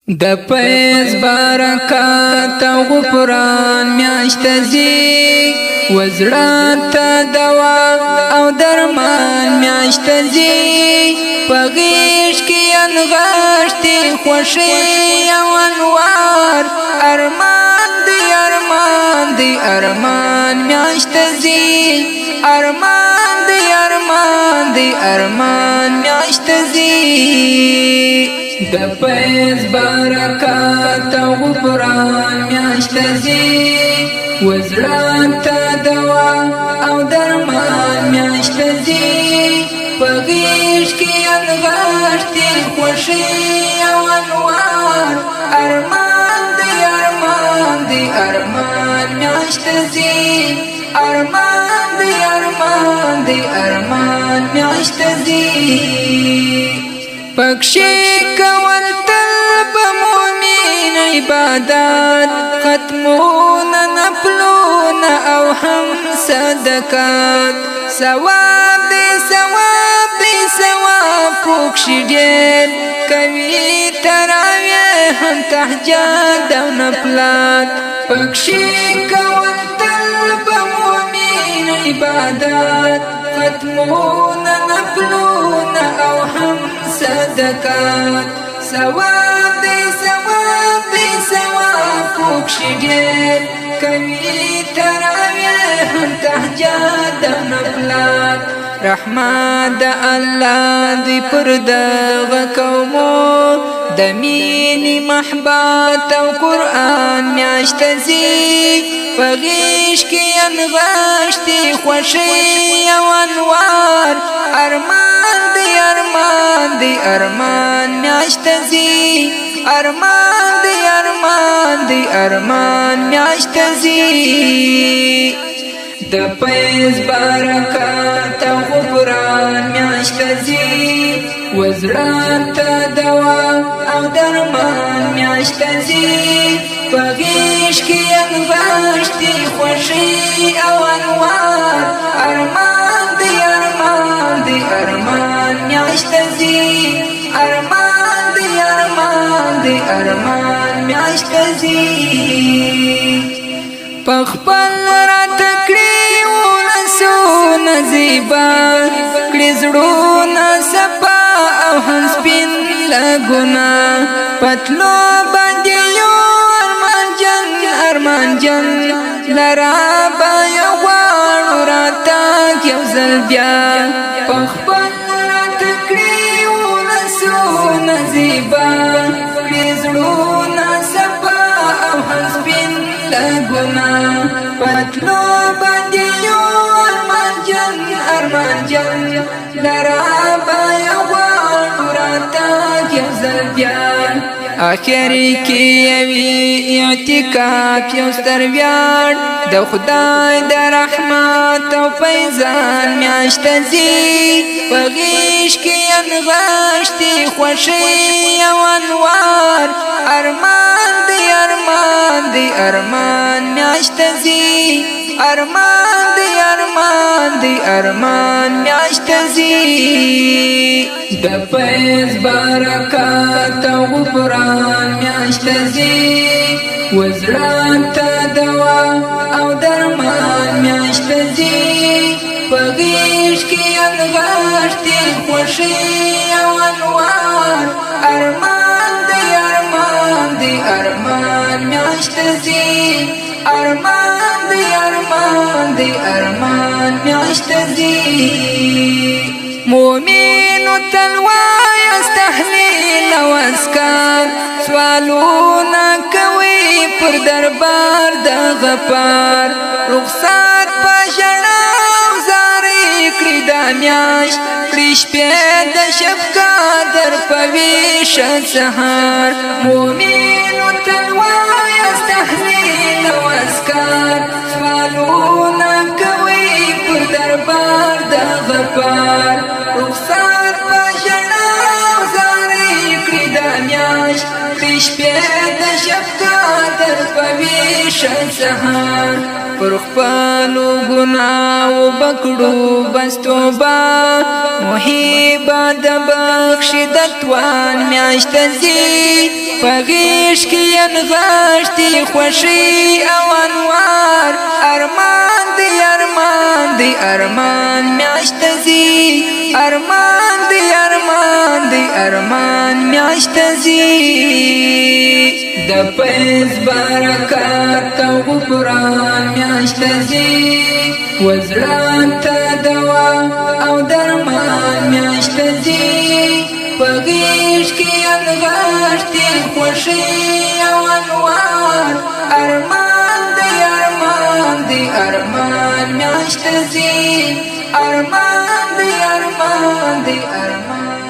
د پیز برکات او غفران میاشت زی وزړه ته دوا او درمان میاشت زی پغیش کی انغشتي خوشي او انوار ارمان دی ارمان میاشت زی ارمان دی میاشت زی د پیز برکات او غفران میاشت زی وزړه ته دوا او درمان میاشت زی پغیش کی انغشتي خوشي او انوار ارمان دی میاشت زی ارمان میاشت زی پکشی کول طلب مومین عبادات ختمون نفلون او هم صدقات ثواب دی پکشی دیر کوي تراویح هم تهجد او نفلات پکشی کول طلب مومین عبادات ختمون نفلون او هم صدقات ثواب دی پکشی دیر کوي تراویح هم تهجد او نفلات رحمت د الله دی پر دغه قومو د مینې محبت او قرآن میاشت زی پغیش کی انغشتي خوشي او انوار ارمان دی میاشت زی ارمان میاشت زی د پیز برکات او غفران میاشت زی وزړه ته دوا او درمان میاشت زی پغیش کی انغشتي خوشي او انوار ارمان دی میاشت زی ارمان میاشت زی پخپل را تکړی ولسونه زیبا کړي زړونه صفا او هم سپین لګونه پتلو باندې یو ارمان جن لرا به غواړو راتګ یو ځل بیا پخپل را تکړی ولسونه زیبا کړي زړونه صفا او هم سپین لګونه پتلو باندې یو ارمان جن لرا به غواړو راتګ یو ځل بیا آخری کی یوی اعتکاف یو ستر ویاړ د خدای د رحمت او فیضان میاشت زی پغیش کی انغشتي خوشي او انوار ارمان دی میاشت زی ارمان میاشت زی د پیز برکات او غفران میاشت زی وزړه ته دوا او درمان میاشت زی پغیش کی انغشتي خوشي او انوار ارمان دی میاشت زی ارمان میاشت زی مومن تلوای استحلیل و اسکار سوالونا کوي پر دربار د غفار رخصت پښړا زاري کړی د میاش کړش په د شفقت در پويش سحر مومن تلوای استحلیل و اسکار سوالونا کوي پر دربار د غفار رخصت پښړا زاري کړی د میاش شپې د شفقت په ویښه سهار پر خپلو ګناو بکړو بس توبه محیبه د بخشي د توان میاشت ځي په غیږ کې نغښتې خوښي او انوار ارمان دی ارمان دی ارمان میاشت ځي ارمان دی ارمان دی ارمان میاشت ځي د فیض برکات او غفران میاشت ځي وزړه ته دوا او درمان میاشت ځي په غیږ کې نغښتې خوښي او انوار ارمان دی ارمان دی ارمان میاشت ځي ارمان دی ارمان دی ارمان